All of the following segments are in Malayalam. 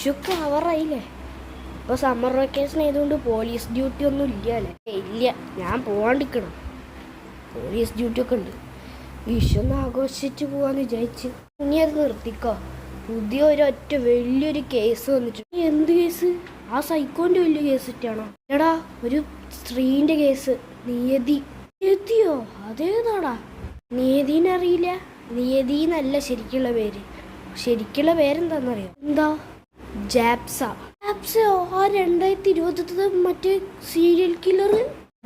വിഷുക്ക് ആവറായില്ലേ. ഇപ്പോൾ സമ്മർ വെക്കേഷൻ ആയതുകൊണ്ട് പോലീസ് ഡ്യൂട്ടി ഒന്നും ഇല്ല അല്ലേ? ഇല്ല, ഞാൻ പോവാണ്ടിരിക്കണം. പോലീസ് ഡ്യൂട്ടി ഒക്കെ ഉണ്ട്. വിഷു ഒന്ന് ആഘോഷിച്ചിട്ട് പോവാന്ന് വിചാരിച്ചു. ഇനി അത് നിർത്തിക്കോ. പുതിയ ഒരൊറ്റ വലിയൊരു കേസ് വന്നിട്ടുണ്ട്. എന്ത് കേസ്? ആ സൈക്കോന്റെ വലിയ കേസ് ഇട്ടാണോ? എടാ, ഒരു സ്ത്രീന്റെ കേസ്. നിയതിയോ? അതേതാടാ? നിയതിനറിയില്ല? നിയതി എന്നല്ല ശരിക്കുള്ള പേര്. ശരിക്കുള്ള പേരെന്താണെന്നറിയാം? എന്താ? ജാപ്സോ? ആ 2020 മറ്റേ സീരിയൽ കില്ലർ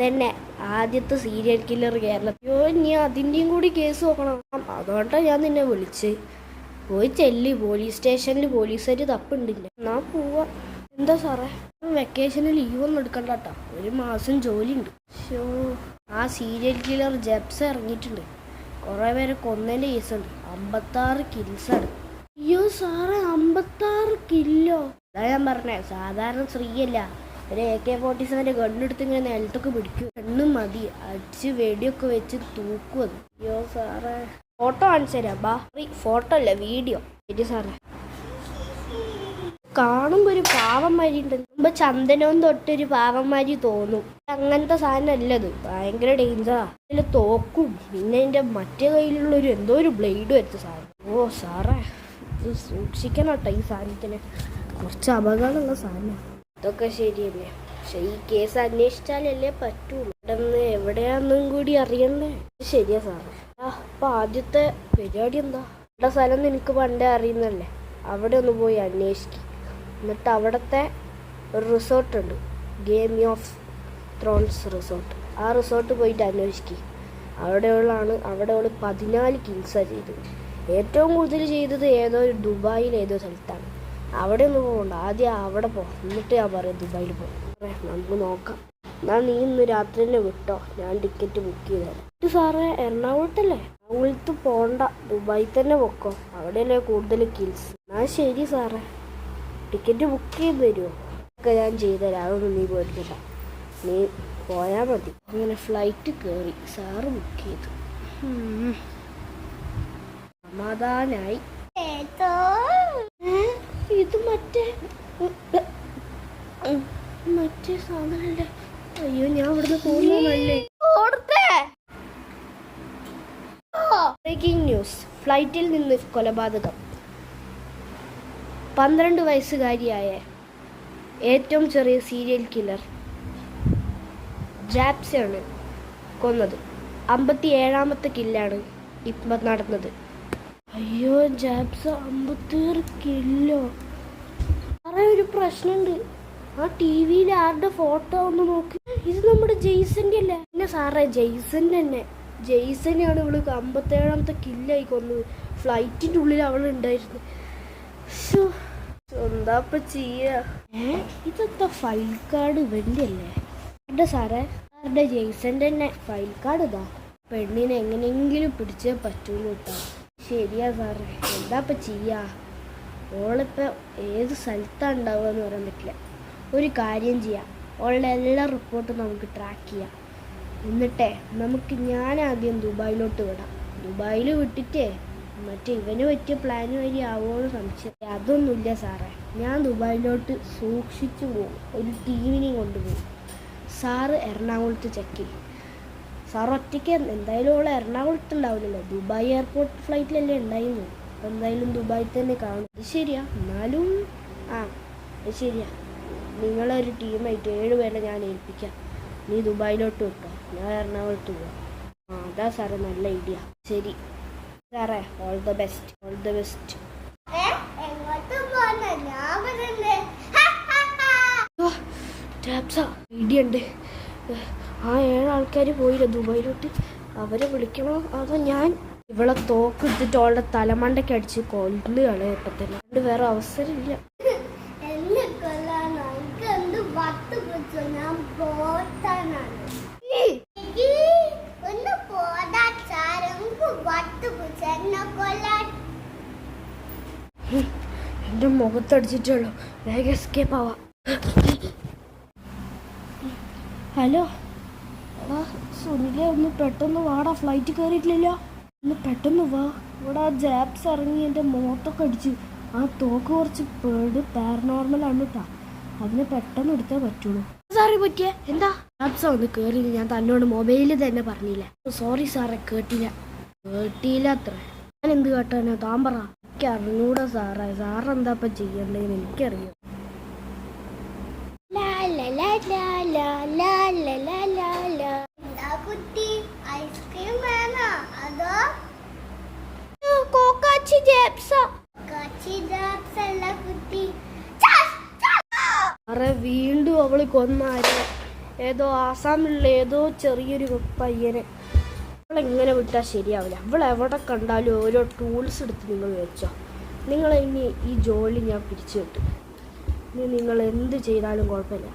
തന്നെ. ആദ്യത്തെ സീരിയൽ കില്ലർ കേരളത്തിൽ. ഇനി അതിൻ്റെയും കൂടി കേസ് നോക്കണം. അതുകൊണ്ടാണ് ഞാൻ നിന്നെ വിളിച്ച്. പോയി ചെല്ലി. പോലീസ് സ്റ്റേഷനിൽ പോലീസുകാർ തപ്പുണ്ടില്ല. എന്നാ പോവാ. എന്താ സാറേ? വെക്കേഷന് ലീവൊന്നും എടുക്കണ്ട കേട്ടോ. 1 മാസം ജോലി ഉണ്ട്. ആ സീരിയൽ കില്ലർ ജാപ്സോ ഇറങ്ങിയിട്ടുണ്ട്. കുറേ പേരെ കൊന്നതിൻ്റെ കേസുണ്ട്. 56 കിൽസാണ്. അയ്യോ സാറേ, 56 കില്ലോ? അതാ ഞാൻ പറഞ്ഞേ, സാധാരണ സ്ത്രീയല്ല. ഒരു AK-47 ഗണ്ണെടുത്ത് ഇങ്ങനെ നിലത്തൊക്കെ പിടിക്കും. ഗണ്ണ് മതി, അടിച്ച് വെടിയൊക്കെ വെച്ച് തൂക്കും അത്. അയ്യോ സാറേ, ഫോട്ടോ കാണിച്ചു തരാം. ഫോട്ടോ അല്ല, വീഡിയോ. ശരി സാറേ. കാണുമ്പോൾ ഒരു പാവന്മാരി ഉണ്ട്. മുമ്പ് ചന്ദനവും തൊട്ടൊരു പാവന്മാരി തോന്നും. അങ്ങനത്തെ സാധനം അല്ലത്. ഭയങ്കര ഡേഞ്ചറാ. അതിൽ തോക്കും, പിന്നെ അതിൻ്റെ മറ്റേ കയ്യിലുള്ളൊരു എന്തോ ഒരു ബ്ലേഡ് വെച്ച സാധനം. ഓ സാറേ, ഇത് സൂക്ഷിക്കണം കേട്ടോ. ഈ സാധനത്തിന് കുറച്ച് അപകടമുള്ള സാധനം. ഇതൊക്കെ ശരിയല്ലേ, പക്ഷെ ഈ കേസ് അന്വേഷിച്ചാലല്ലേ പറ്റുള്ളൂ. ഇവിടെ എവിടെയാന്നും കൂടി അറിയണ്ടേ. ശരിയാ സാറേ. അപ്പൊ ആദ്യത്തെ പരിപാടി എന്താ? ഇവിടെ സ്ഥലം നിനക്ക് പണ്ടേ അറിയുന്നല്ലേ. അവിടെ ഒന്ന് പോയി അന്വേഷിക്കും. എന്നിട്ട് അവിടുത്തെ ഒരു റിസോർട്ടുണ്ട്, ഗെയിം ഓഫ് ത്രോൺസ് റിസോർട്ട്. ആ റിസോർട്ട് പോയിട്ട് അന്വേഷിക്കും. അവിടെ 14 കിൽസാണ് ചെയ്തത്. ഏറ്റവും കൂടുതൽ ചെയ്തത് ഏതോ ഒരു ദുബായിൽ ഏതോ സ്ഥലത്താണ്. അവിടെ ഒന്നും പോകണ്ട, ആദ്യം അവിടെ പോ. എന്നിട്ട് ഞാൻ പറയാം ദുബായിൽ പോകും. നമുക്ക് നോക്കാം. എന്നാൽ നീ ഇന്ന് രാത്രി തന്നെ വിട്ടോ, ഞാൻ ടിക്കറ്റ് ബുക്ക് ചെയ്തേരാം. സാറേ, എറണാകുളത്തല്ലേ? എറണാകുളത്ത് പോകണ്ട, ദുബായിൽ തന്നെ പൊക്കോ. അവിടെയല്ലേ കൂടുതൽ കിൽസ്. എന്നാൽ ശരി സാറേ, ടിക്കറ്റ് ബുക്ക് ചെയ്ത് തരുമോ? ഒക്കെ ഞാൻ ചെയ്തുതരാം, അതൊന്നും നീ പോയിട്ടില്ല. നീ പോയാൽ മതി. അങ്ങനെ ഫ്ലൈറ്റ് കയറി. സാറ് ബുക്ക് ചെയ്തു. സമാധാനായി. ഇത് മറ്റേ സാധനല്ലേ? അയ്യോ, ഞാൻ ഇവിടുന്ന് പോകുന്നല്ലേ. Breaking news. ഫ്ലൈറ്റിൽ നിന്ന് കൊലപാതകം. 12 വയസ്സുകാരിയായ ഏറ്റവും ചെറിയ സീരിയൽ കില്ലർ ജാപ്സയാണ് കൊന്നത്. 57ാമത്തെ കില്ലാണ് ഇപ്പം നടന്നത്. അയ്യോ, ജാപ്സ 56 കില്ലോ. വേറെ ഒരു പ്രശ്നമുണ്ട്. ആ TV-യിൽ ആരുടെ ഫോട്ടോ ഒന്ന് നോക്കി. ഇത് നമ്മുടെ ജെയ്സന്റെ അല്ലേ? പിന്നെ സാറേ, ജെയ്സന്റെ തന്നെ. ജെയ്സനെയാണ് ഇവള് 57ാമത്തെ കില്ലായി കൊന്നത്. ഫ്ലൈറ്റിന്റെ ഉള്ളിൽ അവളുണ്ടായിരുന്നു. എന്താപ്പ ചെയ്യാ? ഇതൊക്കെ ഫയൽ കാർഡ് ഇവന്റെ അല്ലേ? എന്റെ സാറേ, സാറിന്റെ ജെയ്സന്റെ തന്നെ ഫയൽ കാർഡ് ഇതാ. പെണ്ണിനെ എങ്ങനെയെങ്കിലും പിടിച്ചേ പറ്റൂല കേട്ടോ. ശരിയാ സാറേ, എന്താപ്പ ചെയ്യാ? ഓളിപ്പോൾ ഏത് സ്ഥലത്താണ് ഉണ്ടാവുക എന്ന് പറയാൻ പറ്റില്ല. ഒരു കാര്യം ചെയ്യാം, ഓളുടെ എല്ലാ റിപ്പോർട്ടും നമുക്ക് ട്രാക്ക് ചെയ്യാം. എന്നിട്ടേ ഞാൻ ആദ്യം ദുബായിലോട്ട് വിടാം. ദുബായിൽ വിട്ടിട്ടേ മറ്റേ ഇവന് പറ്റിയ പ്ലാന് വഴി ആവുമെന്ന് സംശയം. അതൊന്നുമില്ല സാറേ, ഞാൻ ദുബായിലോട്ട് സൂക്ഷിച്ചു പോകും. ഒരു ടീമിനെയും കൊണ്ടുപോകും. സാറ് എറണാകുളത്ത് ചെക്ക് ചെയ്യും. സാർ ഒറ്റയ്ക്ക് എന്തായാലും ഓളെ എറണാകുളത്ത് ഉണ്ടാവില്ലല്ലോ. ദുബായ് എയർപോർട്ട് ഫ്ലൈറ്റിലല്ലേ ഉണ്ടായിരുന്നു. അപ്പം എന്തായാലും ദുബായിൽ തന്നെ കാണും. അത് ശരിയാ. എന്നാലും അത് ശരിയാ. നിങ്ങളൊരു ടീമായിട്ട് 7 പേരെ ഞാൻ ഏൽപ്പിക്കാം. നീ ദുബായിലോട്ട് വിട്ടോ, ഞാൻ എറണാകുളത്ത് പോവാം. അതാ സാറേ നല്ല ഐഡിയ. ശരി സാറേ, all the best. All the best. Idea ഉണ്ട്. ആ 7 ആൾക്കാർ പോയില്ല ദുബായിലോട്ട്. അവരെ വിളിക്കണോ അതോ ഞാൻ ഇവളെ തോക്കെടുത്തിട്ട് അവളുടെ തലമണ്ടയ്ക്ക് അടിച്ച് കൊല്ല് കളയപ്പം തന്നെ? അതുകൊണ്ട് വേറെ അവസരമില്ല. എന്റെ മുഖത്തടിച്ചിട്ടുള്ളൂ. വേഗം എസ്കേപ്പ് ആവാം. ഹലോ സുനിലെ, ഒന്ന് പെട്ടെന്ന് വാടാ. ഫ്ലൈറ്റ് കയറിയിട്ടില്ലല്ലോ, ഒന്ന് പെട്ടെന്ന് വാ. ഇവിടെ ജാപ്സ് ഇറങ്ങി എൻ്റെ മുഖത്തൊക്കെ അടിച്ച് ആ തോക്ക് കുറച്ച് പാരനോർമലാണ് കേട്ടോ. അതിന് പെട്ടെന്ന് എടുത്തേ പറ്റുള്ളൂ. സാറേ പറ്റിയ എന്താ ആപ്സ ഒന്ന് കയറി? ഞാൻ തന്നോട് മൊബൈലിൽ തന്നെ പറഞ്ഞില്ല. സോറി സാറേ, കേട്ടില്ല അത്ര. ഞാൻ എന്ത് കേട്ടാനോ താൻ പറ. എനിക്ക് അറിഞ്ഞൂടാ സാറേ. സാറെന്താ ഇപ്പം ചെയ്യണ്ടേന്ന് എനിക്കറിയാം. വീണ്ടും അവള് കൊന്നാരെ ഏതോ ആസാമിലുള്ള ഏതോ ചെറിയൊരു പയ്യനെ. അവളെങ്ങനെ വിട്ടാൽ ശരിയാവില്ല. അവളെവിടെ കണ്ടാലും ഓരോ ടൂൾസ് എടുത്ത് നിങ്ങൾ വെച്ചോ. ഇനി ഈ ജോലി ഞാൻ പിരിച്ചു കിട്ടും. ഇനി നിങ്ങൾ എന്ത് ചെയ്താലും കുഴപ്പമില്ല.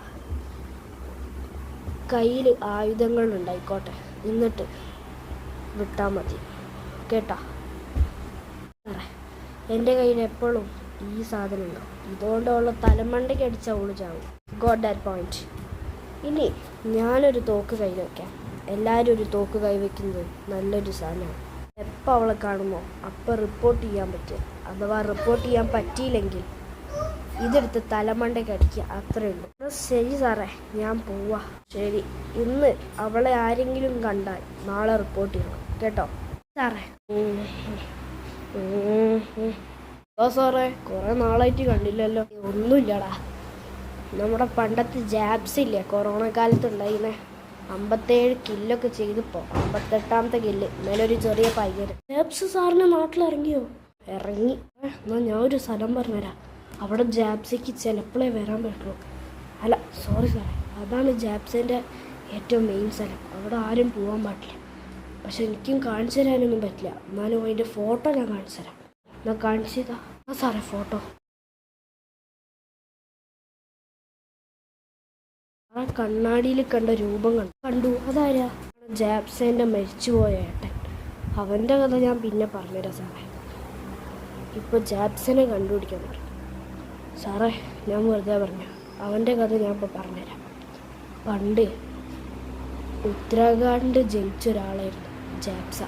കയ്യിൽ ആയുധങ്ങൾ ഉണ്ടായിക്കോട്ടെ, എന്നിട്ട് വിട്ടാൽ മതി കേട്ടാ. എൻ്റെ കയ്യിൽ എപ്പോഴും ഈ സാധനം ഉണ്ടാവും. ഇതുകൊണ്ടുള്ള തലമണ്ടയ്ക്ക് അടിച്ചാൽ അവള് ചാവും. Got that point. ഇനി ഞാനൊരു തോക്ക് കൈ വയ്ക്കാം. എല്ലാവരും ഒരു തോക്ക് കൈവയ്ക്കുന്നത് നല്ലൊരു സാധനമാണ്. എപ്പോൾ അവളെ കാണുമോ അപ്പം റിപ്പോർട്ട് ചെയ്യാൻ പറ്റുക. അഥവാ റിപ്പോർട്ട് ചെയ്യാൻ പറ്റിയില്ലെങ്കിൽ ഇതെടുത്ത് തലമണ്ടയ്ക്ക് അടിക്കുക, അത്രയേ ഉള്ളൂ. ശരി സാറേ, ഞാൻ പോവാ. ശരി, ഇന്ന് അവളെ ആരെങ്കിലും കണ്ടാൽ നാളെ റിപ്പോർട്ട് ചെയ്യണം കേട്ടോ സാറേ. സാറേ, കുറെ നാളായിട്ട് കണ്ടില്ലല്ലോ. ഒന്നുമില്ലടാ, നമ്മുടെ പണ്ടത്തെ ജാബ്സ് ഇല്ലേ കൊറോണ കാലത്തുണ്ടായിന്നെ 57 കില്ലൊക്കെ ചെയ്തിപ്പോൾ 58ാമത്തെ കില്ല്. മേലൊരു ചെറിയ പയ്യന്. ജാബ്സ് സാറിന് നാട്ടിലിറങ്ങിയോ? ഇറങ്ങി. എന്നാൽ ഞാൻ ഒരു സ്ഥലം പറഞ്ഞുതരാം. അവിടെ ജാബ്സിക്ക് ചിലപ്പോഴേ വരാൻ പറ്റുള്ളൂ. അല്ല സോറി സാറേ, അതാണ് ജാബ്സിൻ്റെ ഏറ്റവും മെയിൻ സ്ഥലം. അവിടെ ആരും പോകാൻ പാടില്ല. പക്ഷെ എനിക്കും കാണിച്ചു തരാനൊന്നും പറ്റില്ല. എന്നാലും അതിൻ്റെ ഫോട്ടോ ഞാൻ കാണിച്ചു തരാം. എന്നാൽ കാണിച്ചു തരാം. ആ സാറേ, ഫോട്ടോ ആ കണ്ണാടിയിൽ കണ്ട രൂപം കണ്ടു. അതാരാ? ജാബ്സേൻ്റെ മരിച്ചുപോയ ഏട്ടൻ. അവൻ്റെ കഥ ഞാൻ പിന്നെ പറഞ്ഞുതരാം സാറേ. ഇപ്പോൾ ജാബ്സനെ കണ്ടുപിടിക്കാൻ പറഞ്ഞു സാറേ. ഞാൻ വെറുതെ പറഞ്ഞു. അവൻ്റെ കഥ ഞാൻ ഇപ്പോൾ പറഞ്ഞുതരാം. പണ്ട് ഉത്തരാഖണ്ഡ് ജനിച്ച ഒരാളായിരുന്നു ജാബ്സ.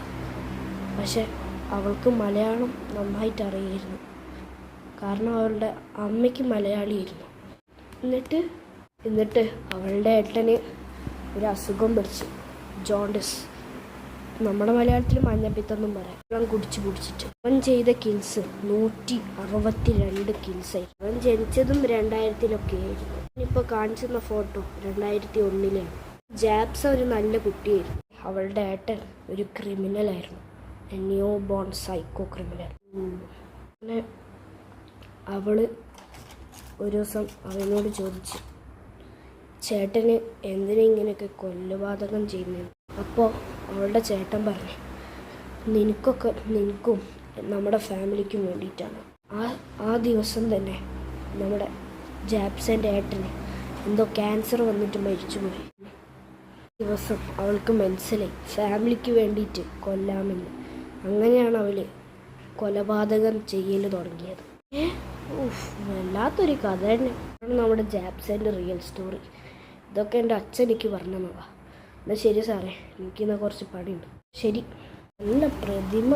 പക്ഷെ അവൾക്ക് മലയാളം നന്നായിട്ട് അറിയായിരുന്നു. കാരണം അവളുടെ അമ്മയ്ക്ക് മലയാളിയായിരുന്നു. എന്നിട്ട് അവളുടെ ഏട്ടന് ഒരു അസുഖം പിടിച്ചു, ജോണ്ടിസ്. നമ്മുടെ മലയാളത്തിൽ മഞ്ഞപ്പിത്തെന്നും പറയാം. വെള്ളം കുടിച്ചിട്ട് അവൻ ചെയ്ത കിൽസ് 162 കിൽസായിരുന്നു. അവൻ ജനിച്ചതും 2000-ലൊക്കെ ആയിരുന്നു. ഇപ്പോൾ കാണിച്ചിരുന്ന ഫോട്ടോ 2001-ലാണ്. ജാബ്സ ഒരു നല്ല കുട്ടിയായിരുന്നു. അവളുടെ ഏട്ടൻ ഒരു ക്രിമിനലായിരുന്നു, ന്യൂ ബോൺ സൈക്കോ ക്രിമിനൽ. പിന്നെ അവള് ഒരു ദിവസം അവനോട് ചോദിച്ചു, ചേട്ടന് എന്തിനാ ഇങ്ങനെയൊക്കെ കൊലപാതകം ചെയ്യുന്നത്? അപ്പോൾ അവളുടെ ചേട്ടൻ പറഞ്ഞു, നിനക്കും നമ്മുടെ ഫാമിലിക്കും വേണ്ടിയിട്ടാണ്. ആ ദിവസം തന്നെ നമ്മുടെ ജാബ്സൻ്റെ ഏട്ടന് എന്തോ ക്യാൻസർ വന്നിട്ട് മരിച്ചുപോയി. ദിവസം അവൾക്ക് മനസ്സിലായി ഫാമിലിക്ക് വേണ്ടിയിട്ട് കൊല്ലാമെന്ന്. അങ്ങനെയാണ് അവള് കൊലപാതകം ചെയ്യൽ തുടങ്ങിയത്. വല്ലാത്തൊരു കഥ തന്നെ. നമ്മുടെ ജാബ്സൻ്റെ റിയൽ സ്റ്റോറി. ഇതൊക്കെ എൻ്റെ അച്ഛൻ എനിക്ക് പറഞ്ഞു തന്നതാ. എന്നാൽ ശരി സാറേ, എനിക്കിന്ന് കുറച്ച് പണിയുണ്ട്. ശരി. നല്ല പ്രതിമ.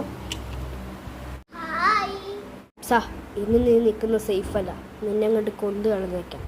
സാ, ഇന്ന് നീ നിൽക്കുന്ന സേഫല്ല. നിന്നെ അങ്ങോട്ട് കൊന്നു കളഞ്ഞേക്കാം.